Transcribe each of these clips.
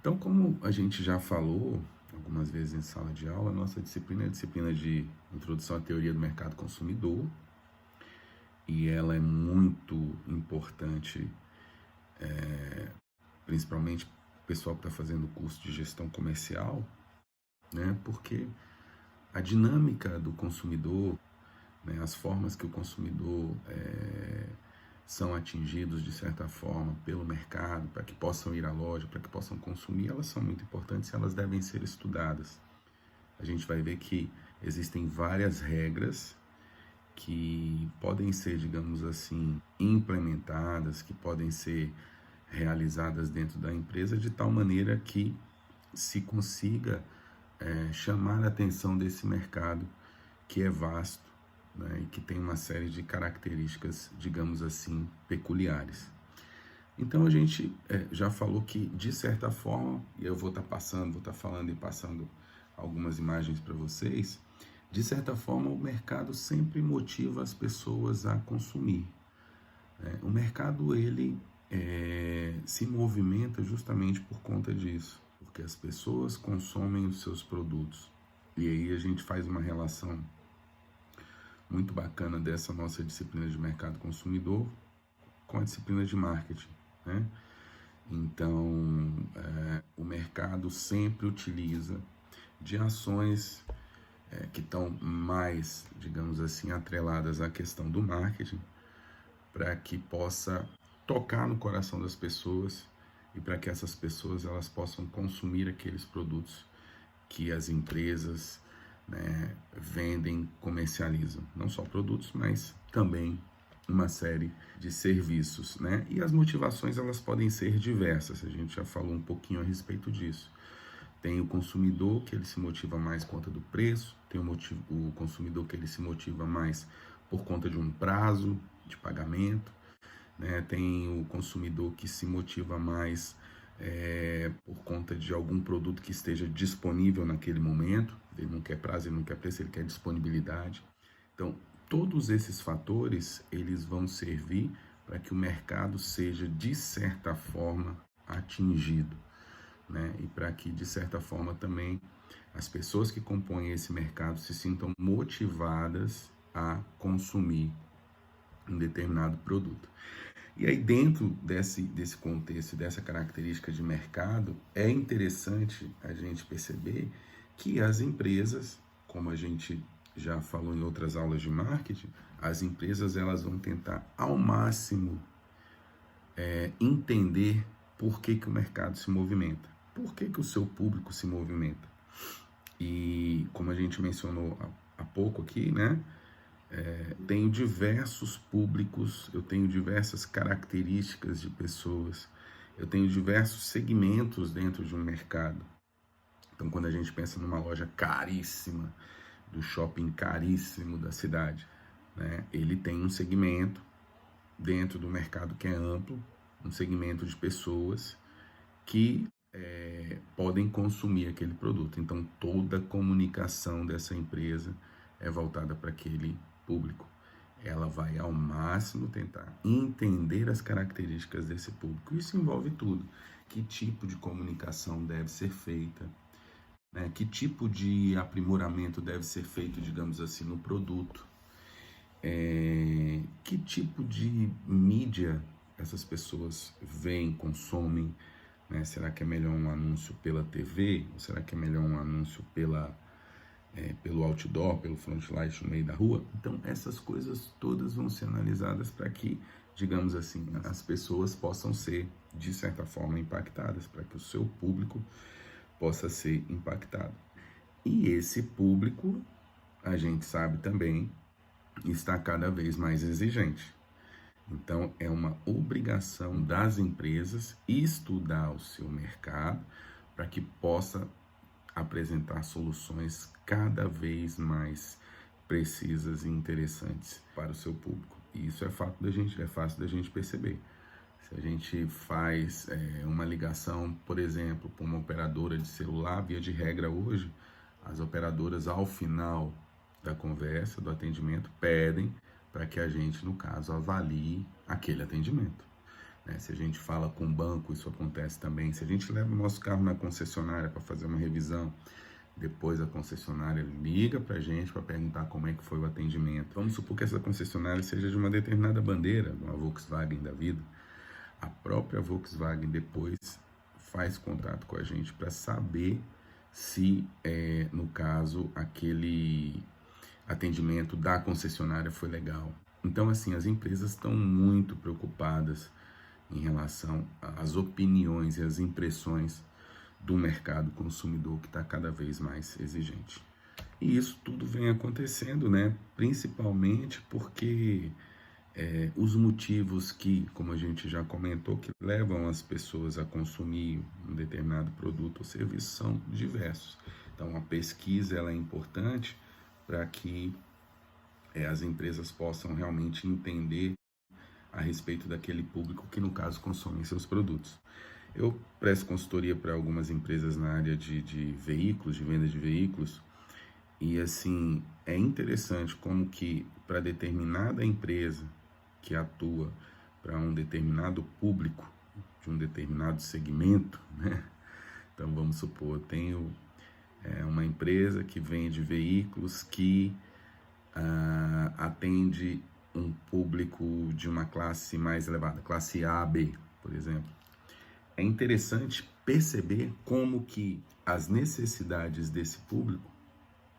Então, como a gente já falou algumas vezes em sala de aula, a nossa disciplina é a disciplina de Introdução à Teoria do Mercado Consumidor, e ela é muito importante, principalmente para o pessoal que está fazendo o curso de gestão comercial, né? Porque a dinâmica do consumidor, né, as formas que o consumidor são atingidos de certa forma pelo mercado, para que possam ir à loja, para que possam consumir, elas são muito importantes e elas devem ser estudadas. A gente vai ver que existem várias regras que podem ser, digamos assim, implementadas, que podem ser realizadas dentro da empresa de tal maneira que se consiga chamar a atenção desse mercado que é vasto, né, e que tem uma série de características, digamos assim, peculiares. Então a gente já falou que, de certa forma, e eu vou estar falando e passando algumas imagens para vocês, de certa forma o mercado sempre motiva as pessoas a consumir. O mercado, ele se movimenta justamente por conta disso, porque as pessoas consomem os seus produtos. E aí a gente faz uma relação muito bacana dessa nossa disciplina de mercado consumidor com a disciplina de marketing, né? Então, o mercado sempre utiliza de ações que estão mais, digamos assim, atreladas à questão do marketing, para que possa tocar no coração das pessoas e para que essas pessoas elas possam consumir aqueles produtos que as empresas, né, vendem, comercializam. Não só produtos, mas também uma série de serviços, né? E as motivações elas podem ser diversas, a gente já falou um pouquinho a respeito disso. Tem o consumidor que ele se motiva mais por conta do preço, tem o consumidor que ele se motiva mais por conta de um prazo de pagamento, né? Tem o consumidor que se motiva mais por conta de algum produto que esteja disponível naquele momento. Ele não quer prazo, ele não quer preço, ele quer disponibilidade. Então, todos esses fatores, eles vão servir para que o mercado seja, de certa forma, atingido, né? E para que, de certa forma, também as pessoas que compõem esse mercado se sintam motivadas a consumir um determinado produto. E aí, dentro desse contexto, dessa característica de mercado, é interessante a gente perceber que as empresas, como a gente já falou em outras aulas de marketing, as empresas elas vão tentar ao máximo entender por que o mercado se movimenta, por que o seu público se movimenta. E como a gente mencionou há pouco aqui, né? Tenho diversos públicos, eu tenho diversas características de pessoas, eu tenho diversos segmentos dentro de um mercado. Então, quando a gente pensa numa loja caríssima, do shopping caríssimo da cidade, né, ele tem um segmento dentro do mercado que é amplo, um segmento de pessoas que podem consumir aquele produto. Então, toda a comunicação dessa empresa é voltada para aquele público. Ela vai ao máximo tentar entender as características desse público. Isso envolve tudo. Que tipo de comunicação deve ser feita, né? Que tipo de aprimoramento deve ser feito, digamos assim, no produto. Que tipo de mídia essas pessoas veem, consomem, né? Será que é melhor um anúncio pela TV? Ou será que é melhor um anúncio pelo outdoor, pelo frontlight no meio da rua? Então, essas coisas todas vão ser analisadas para que, digamos assim, as pessoas possam ser, de certa forma, impactadas, para que o seu público possa ser impactado. E esse público, a gente sabe também, está cada vez mais exigente. Então, é uma obrigação das empresas estudar o seu mercado para que possa apresentar soluções cada vez mais precisas e interessantes para o seu público. E isso é fácil da gente perceber. Se a gente faz uma ligação, por exemplo, para uma operadora de celular, via de regra hoje, as operadoras, ao final da conversa, do atendimento, pedem para que a gente, no caso, avalie aquele atendimento. né? Se a gente fala com o banco, isso acontece também. Se a gente leva o nosso carro na concessionária para fazer uma revisão, depois a concessionária liga para a gente para perguntar como é que foi o atendimento. Vamos supor que essa concessionária seja de uma determinada bandeira, uma Volkswagen da vida. A própria Volkswagen depois faz contato com a gente para saber se, no caso, aquele atendimento da concessionária foi legal. Então, assim, as empresas estão muito preocupadas em relação às opiniões e às impressões do mercado consumidor, que está cada vez mais exigente. E isso tudo vem acontecendo, né? Principalmente porque os motivos que, como a gente já comentou, que levam as pessoas a consumir um determinado produto ou serviço são diversos. Então, a pesquisa ela é importante para que as empresas possam realmente entender a respeito daquele público que, no caso, consome seus produtos. Eu presto consultoria para algumas empresas na área de veículos, de venda de veículos, e assim, é interessante como que para determinada empresa que atua para um determinado público, de um determinado segmento, né? Então vamos supor, eu tenho uma empresa que vende veículos que atende um público de uma classe mais elevada, classe A, B, por exemplo. É interessante perceber como que as necessidades desse público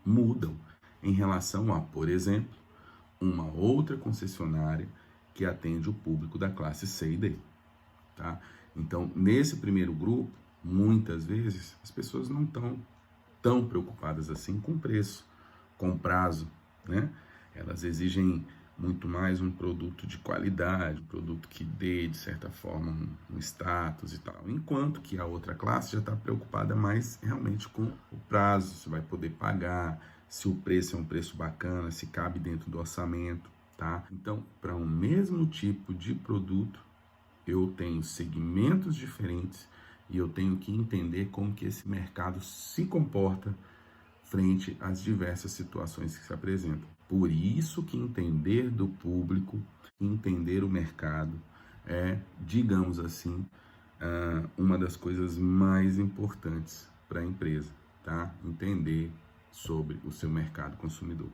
mudam em relação a, por exemplo, uma outra concessionária que atende o público da classe C e D, tá? Então, nesse primeiro grupo, muitas vezes, as pessoas não estão tão preocupadas assim com preço, com prazo, né? Elas exigem muito mais um produto de qualidade, um produto que dê, de certa forma, um status e tal. Enquanto que a outra classe já está preocupada mais realmente com o prazo, se vai poder pagar, se o preço é um preço bacana, se cabe dentro do orçamento, tá? Então, para um mesmo tipo de produto, eu tenho segmentos diferentes e eu tenho que entender como que esse mercado se comporta frente às diversas situações que se apresentam. Por isso que entender do público, entender o mercado é, digamos assim, uma das coisas mais importantes para a empresa, tá? Entender sobre o seu mercado consumidor.